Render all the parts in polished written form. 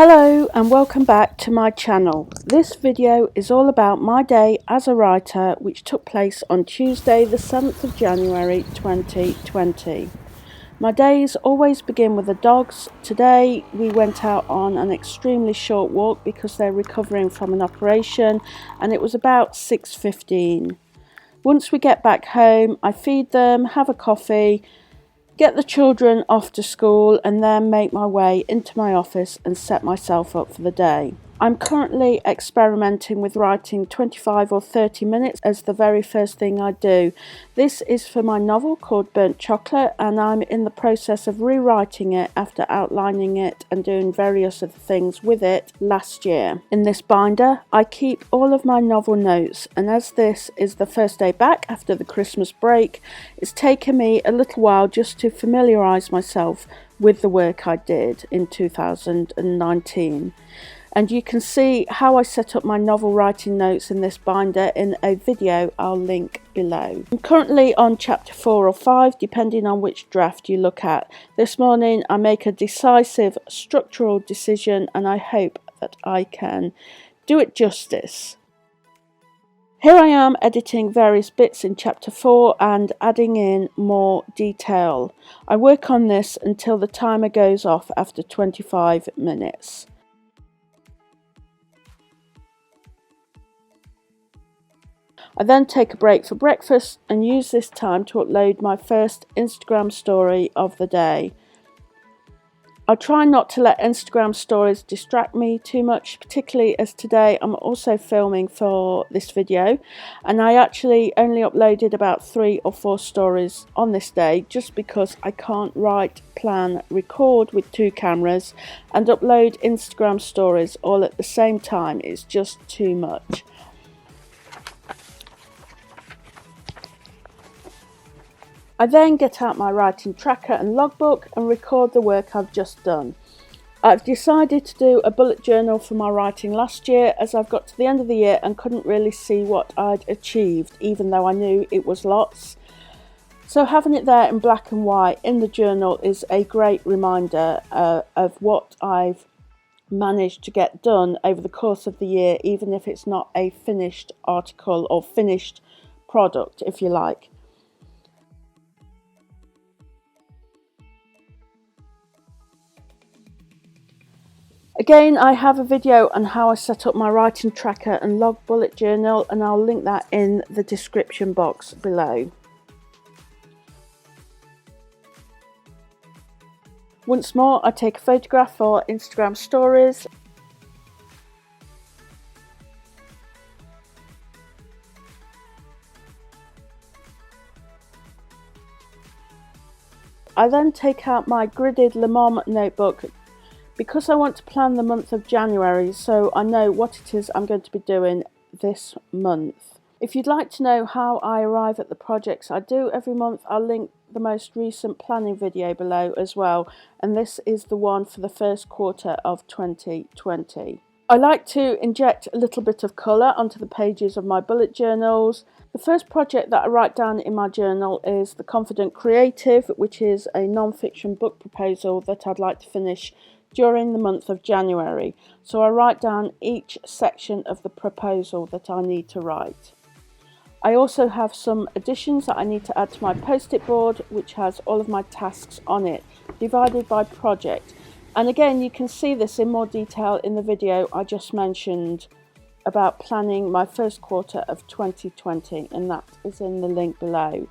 Hello and welcome back to my channel. This video is all about my day as a writer, which took place on Tuesday the 7th of January 2020. My days always begin with the dogs. Today we went out on an extremely short walk because they're recovering from an operation and it was about 6:15. Once we get back home, I feed them, have a coffee, get the children off to school and then make my way into my office and set myself up for the day. I'm currently experimenting with writing 25 or 30 minutes as the very first thing I do. This is for my novel called Burnt Chocolate, and I'm in the process of rewriting it after outlining it and doing various other things with it last year. In this binder, I keep all of my novel notes, and as this is the first day back after the Christmas break, it's taken me a little while just to familiarise myself with the work I did in 2019. And you can see how I set up my novel writing notes in this binder in a video I'll link below. I'm currently on chapter 4 or 5, depending on which draft you look at. This morning I make a decisive structural decision and I hope that I can do it justice. Here I am editing various bits in chapter 4 and adding in more detail. I work on this until the timer goes off after 25 minutes. I then take a break for breakfast and use this time to upload my first Instagram story of the day. I try not to let Instagram stories distract me too much, particularly as today I'm also filming for this video, and I actually only uploaded about 3 or 4 stories on this day just because I can't write, plan, record with 2 cameras and upload Instagram stories all at the same time. It's just too much. I then get out my writing tracker and logbook and record the work I've just done. I've decided to do a bullet journal for my writing last year as I've got to the end of the year and couldn't really see what I'd achieved, even though I knew it was lots. So having it there in black and white in the journal is a great reminder of what I've managed to get done over the course of the year, even if it's not a finished article or finished product, if you like. Again, I have a video on how I set up my writing tracker and log bullet journal, and I'll link that in the description box below. Once more, I take a photograph for Instagram stories. I then take out my gridded Le Mans notebook because I want to plan the month of January, so I know what it is I'm going to be doing this month. If you'd like to know how I arrive at the projects I do every month, I'll link the most recent planning video below as well, and this is the one for the first quarter of 2020. I like to inject a little bit of colour onto the pages of my bullet journals. The first project that I write down in my journal is The Confident Creative, which is a non-fiction book proposal that I'd like to finish during the month of January. So I write down each section of the proposal that I need to write. I also have some additions that I need to add to my post-it board, which has all of my tasks on it, divided by project. And again, you can see this in more detail in the video I just mentioned about planning my first quarter of 2020, and that is in the link below.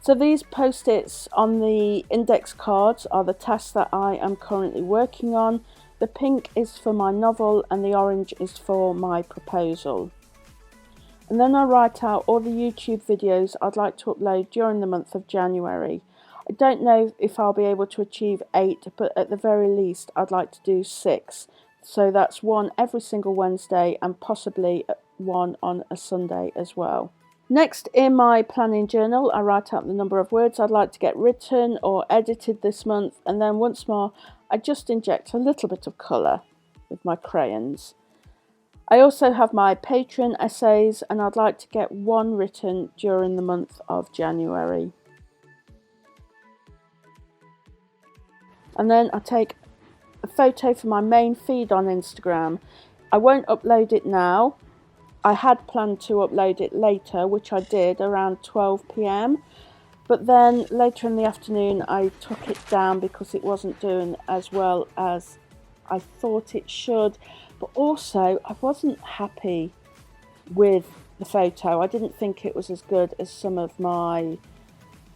So these post-its on the index cards are the tasks that I am currently working on. The pink is for my novel and the orange is for my proposal. And then I write out all the YouTube videos I'd like to upload during the month of January. I don't know if I'll be able to achieve 8, but at the very least I'd like to do 6. So that's 1 every single Wednesday and possibly 1 on a Sunday as well. Next, in my planning journal, I write out the number of words I'd like to get written or edited this month, and then once more, I just inject a little bit of colour with my crayons. I also have my Patreon essays, and I'd like to get 1 written during the month of January. And then I take a photo for my main feed on Instagram. I won't upload it now. I had planned to upload it later, which I did around 12 p.m. But then later in the afternoon I took it down because it wasn't doing as well as I thought it should. But also I wasn't happy with the photo. I didn't think it was as good as some of my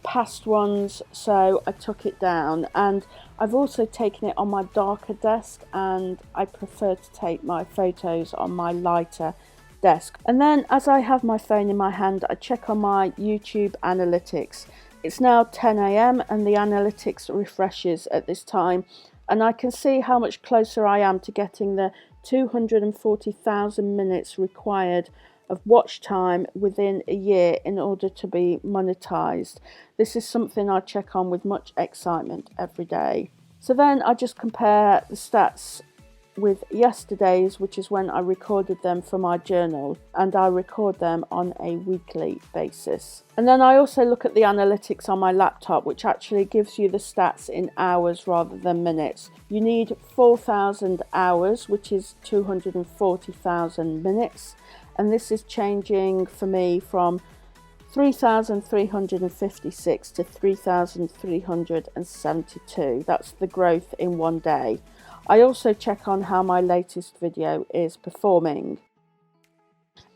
past ones, so I took it down. And I've also taken it on my darker desk, and I prefer to take my photos on my lighter desk. And then as I have my phone in my hand, I check on my YouTube analytics. It's now 10 a.m. and the analytics refreshes at this time, and I can see how much closer I am to getting the 240,000 minutes required of watch time within a year in order to be monetized. This is something I check on with much excitement every day. So then I just compare the stats with yesterday's, which is when I recorded them for my journal, and I record them on a weekly basis. And then I also look at the analytics on my laptop, which actually gives you the stats in hours rather than minutes. You need 4,000 hours, which is 240,000 minutes, and this is changing for me from 3,356 to 3,372. That's the growth in one day. I also check on how my latest video is performing.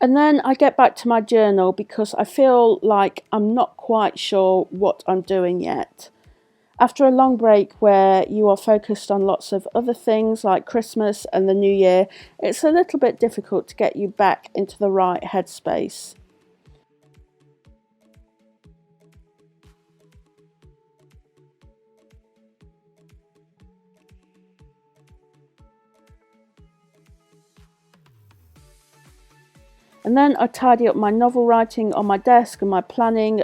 And then I get back to my journal because I feel like I'm not quite sure what I'm doing yet. After a long break where you are focused on lots of other things like Christmas and the New Year, it's a little bit difficult to get you back into the right headspace. And then I tidy up my novel writing on my desk and my planning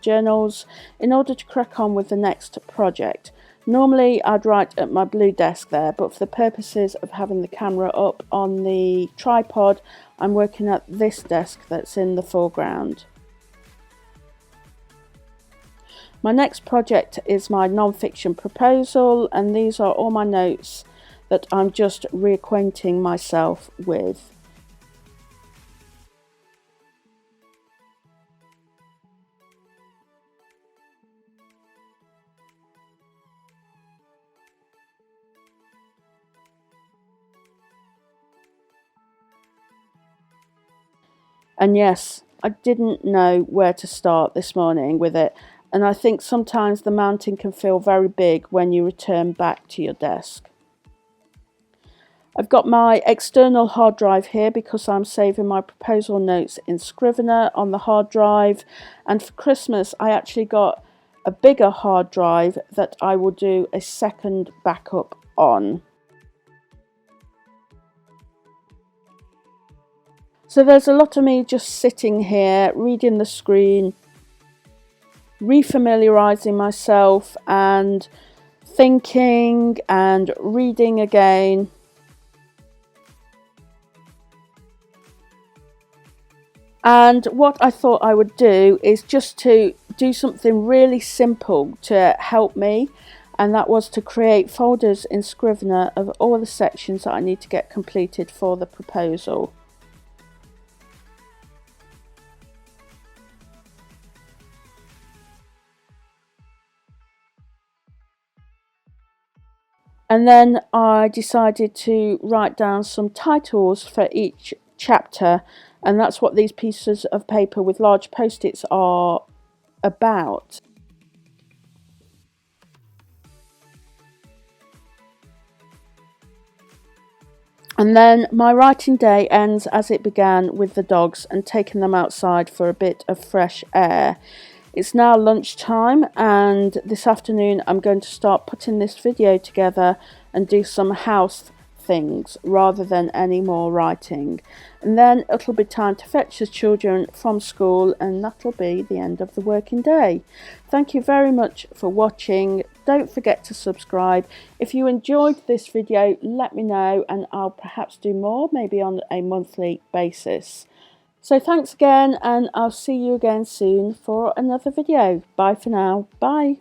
journals in order to crack on with the next project. Normally I'd write at my blue desk there, but for the purposes of having the camera up on the tripod, I'm working at this desk that's in the foreground. My next project is my non-fiction proposal, and these are all my notes that I'm just reacquainting myself with. And yes, I didn't know where to start this morning with it, and I think sometimes the mountain can feel very big when you return back to your desk. I've got my external hard drive here because I'm saving my proposal notes in Scrivener on the hard drive, and for Christmas I actually got a bigger hard drive that I will do a second backup on. So there's a lot of me just sitting here, reading the screen, refamiliarising myself and thinking and reading again. And what I thought I would do is just to do something really simple to help me, and that was to create folders in Scrivener of all the sections that I need to get completed for the proposal. And then I decided to write down some titles for each chapter, and that's what these pieces of paper with large post-its are about. And then my writing day ends as it began, with the dogs and taking them outside for a bit of fresh air. It's now lunchtime, and this afternoon I'm going to start putting this video together and do some house things rather than any more writing. And then it'll be time to fetch the children from school, and that'll be the end of the working day. Thank you very much for watching. Don't forget to subscribe. If you enjoyed this video, let me know and I'll perhaps do more, maybe on a monthly basis. So thanks again, and I'll see you again soon for another video. Bye for now. Bye.